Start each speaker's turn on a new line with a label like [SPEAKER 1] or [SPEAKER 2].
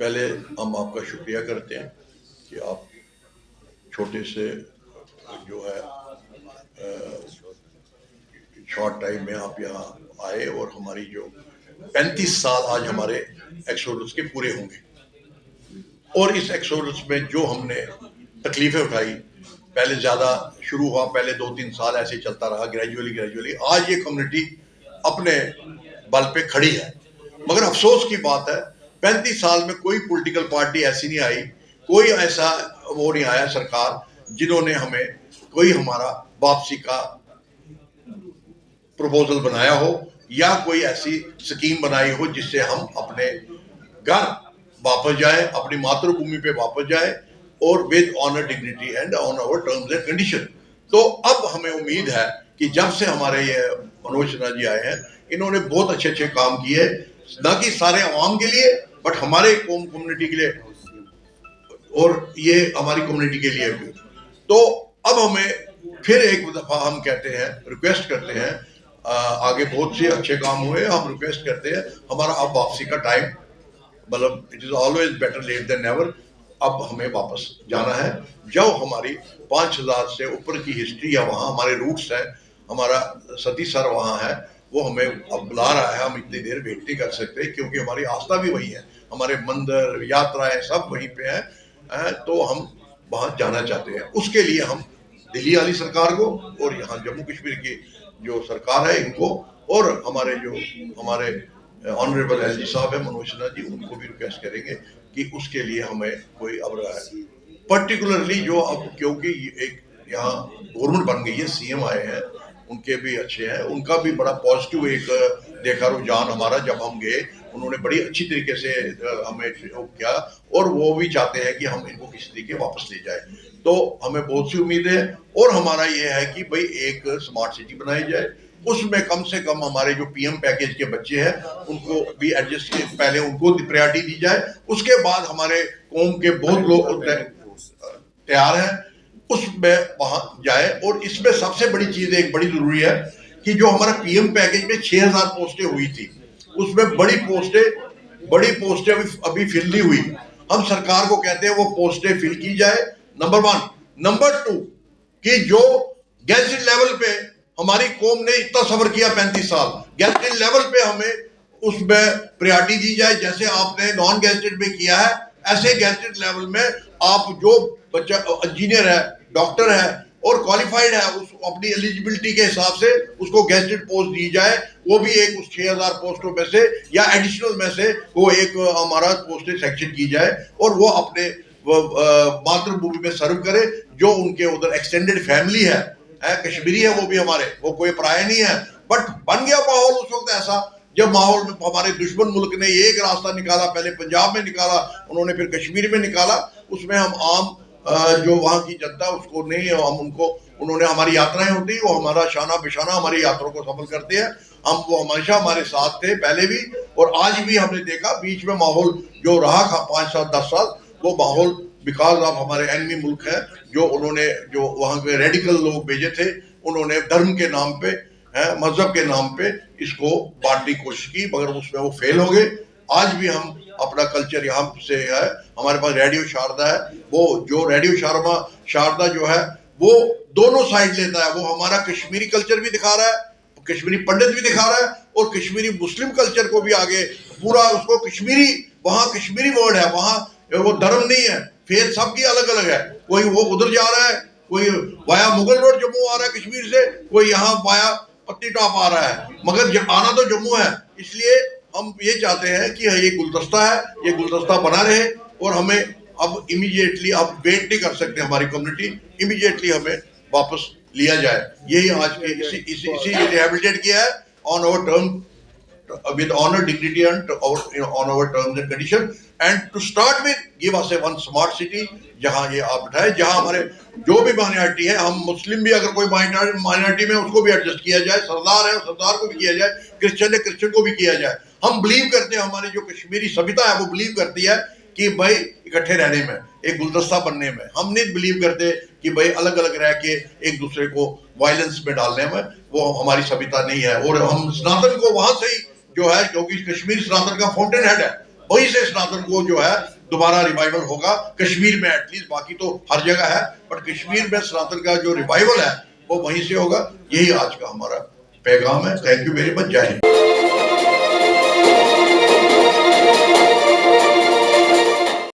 [SPEAKER 1] पहले हम आपका शुक्रिया करते हैं कि आप छोटे से जो है शॉर्ट टाइम में आप यहाँ आए और हमारी जो 35 साल आज हमारे एक्सोडस के पूरे होंगे। और इस एक्सोडस में जो हमने तकलीफें उठाई, पहले ज़्यादा शुरू हुआ, पहले 2-3 साल ऐसे चलता रहा, ग्रेजुअली आज ये कम्युनिटी अपने बल पे खड़ी है। मगर अफसोस की बात है 35 साल में कोई पॉलिटिकल पार्टी ऐसी नहीं आई, कोई ऐसा वो नहीं आया सरकार जिन्होंने हमें कोई हमारा वापसी का प्रपोजल बनाया हो या कोई ऐसी स्कीम बनाई हो जिससे हम अपने घर वापस जाए, अपनी मातृभूमि पे वापस जाए और with honour dignity and on our terms and condition. तो अब हमें उम्मीद है कि जब से हमारे ये मनोज सिन्हा जी आए हैं, इन्होंने बहुत अच्छे अच्छे काम किए, न कि सारे आवाम के लिए बट हमारे कम्युनिटी के लिए और ये हमारी कम्युनिटी के लिए भी। तो अब हमें फिर एक दफा हम कहते हैं, रिक्वेस्ट करते हैं, आगे बहुत से अच्छे काम हुए, हम रिक्वेस्ट करते हैं हमारा अब वापसी का टाइम, मतलब it is always better late than never. अब हमें वापस जाना है। जो हमारी 5000 से ऊपर की हिस्ट्री है, वहाँ हमारे रूट्स है, हमारा सती सर वहाँ है, वो हमें अब बुला रहा है। हम इतनी देर वेट नहीं कर सकते क्योंकि हमारी आस्था भी वही है, हमारे मंदिर यात्राएं सब वहीं पे हैं। तो हम वहाँ जाना चाहते हैं। उसके लिए हम दिल्ली वाली सरकार को और यहाँ जम्मू कश्मीर की जो सरकार है इनको और हमारे ऑनरेबल एलजी साहब है मनोज सिन्हा जी, उनको भी रिक्वेस्ट करेंगे कि उसके लिए हमें कोई अब पर्टिकुलरली जो अब क्योंकि एक यहाँ गवर्नमेंट बन गई है, सीएम आए हैं, उनके भी अच्छे हैं, उनका भी बड़ा पॉजिटिव एक देखा रुझान हमारा। जब हम गए उन्होंने बड़ी अच्छी तरीके से हमें किया और वो भी चाहते हैं कि हम इनको किसी तरीके वापस ले जाए। तो हमें बहुत सी उम्मीद है और हमारा ये है कि भाई एक स्मार्ट सिटी बनाई जाए, उसमें कम से कम हमारे जो पीएम पैकेज के बच्चे हैं उनको भी एडजस्ट के पहले उनको प्रायोरिटी दी जाए। उसके बाद हमारे कौम के बहुत लोग तैयार हैं उसमें वहां जाए। और इसमें सबसे बड़ी चीज एक बड़ी जरूरी है कि जो हमारा पीएम पैकेज में 6000 पोस्टें हुई थी, उसमें बड़ी पोस्टें अभी फिल नहीं हुई। हम सरकार को कहते हैं वो पोस्टें फिल की जाए, नंबर 1। नंबर 2 कि जो गैजेट लेवल पे हमारी कौम ने इतना सफर किया 35 साल, गैजेटेड लेवल पे हमें उसमें प्रायोरिटी दी जाए। जैसे आपने नॉन गैजेटेड में किया है, ऐसे गैजेटेड लेवल में आप जो बच्चा इंजीनियर है, डॉक्टर है और क्वालिफाइड है, उस अपनी एलिजिबिलिटी के हिसाब से उसको गैजेटेड पोस्ट दी जाए। वो भी एक उस 6000 पोस्टों में से या एडिशनल में से वो एक हमारा पोस्टें सेक्शन की जाए और वो अपने मातृभूमि में सर्व करे। जो उनके उधर एक्सटेंडेड फैमिली है, कश्मीरी है, वो भी हमारे, वो कोई पराया नहीं है। बट बन गया माहौल उस वक्त ऐसा, जब माहौल में हमारे दुश्मन मुल्क ने एक रास्ता निकाला, पहले पंजाब में निकाला, उन्होंने फिर कश्मीर में निकाला। उसमें हम आम जो वहाँ की जनता उसको नहीं, हम उनको, उन्होंने हमारी यात्राएं होती, वो हमारा शाना बिशाना हमारी यात्राओं को सफल करते हैं। हम वो हमेशा हमारे साथ थे पहले भी और आज भी। हमने देखा बीच में माहौल जो रहा 5 साल 10 साल, वो माहौल बिकॉज ऑफ हमारे एनिमी मुल्क है, जो उन्होंने जो वहाँ के रेडिकल लोग भेजे थे, उन्होंने धर्म के नाम पे, मजहब के नाम पे इसको बांटने की कोशिश की, मगर उसमें वो फेल हो गए। आज भी हम अपना कल्चर यहाँ से है, हमारे पास रेडियो शारदा है, वो जो रेडियो शारदा जो है वो दोनों साइड लेता है। वो हमारा कश्मीरी कल्चर भी दिखा रहा है, कश्मीरी पंडित भी दिखा रहा है और कश्मीरी मुस्लिम कल्चर को भी आगे पूरा उसको कश्मीरी, वहाँ कश्मीरी वर्ड है, वहाँ वो धर्म नहीं है, फेथ सबकी अलग अलग है। कोई वो उधर जा रहा है, कोई वाया मुगल रोड जम्मू आ रहा है कश्मीर से, कोई यहाँ वाया पत्नी टॉप आ रहा है, मगर आना तो जम्मू है। इसलिए हम ये चाहते हैं कि ये गुलदस्ता है, ये गुलदस्ता बना रहे और हमें अब इमीडिएटली, अब वेट नहीं कर सकते हमारी कम्युनिटी, इमीडिएटली हमें वापस लिया जाए। यही आज के इसी रिहेबिलिटेट किया है on our term with honor, dignity and on our terms and condition. And to start with, give us a one smart city जहाँ ये आप बैठाए, जहाँ हमारे जो भी माइनॉरिटी है, हम मुस्लिम भी अगर कोई माइनॉरिटी में उसको भी एडजस्ट किया जाए, सरदार है सरदार को भी किया जाए, क्रिश्चियन है क्रिश्चियन को भी किया जाए। हम बिलीव करते हैं, हमारी जो कश्मीरी सभ्यता है वो बिलीव करती है कि भाई इकट्ठे रहने में, एक गुलदस्ता बनने में। हम नहीं बिलीव करते कि भाई अलग अलग रह के एक दूसरे को वायलेंस में डालने में, वो हमारी सभ्यता नहीं है। और हम सनातन को वहां से ही जो है, क्योंकि कश्मीर सनातन का फाउंटेन हेड है, वहीं से सनातन को जो है दोबारा रिवाइवल होगा कश्मीर में एटलीस्ट, बाकी तो हर जगह है, बट कश्मीर में सनातन का जो रिवाइवल है वो वहीं से होगा। यही आज का हमारा पैगाम है। Thank you very much. जय हिंद।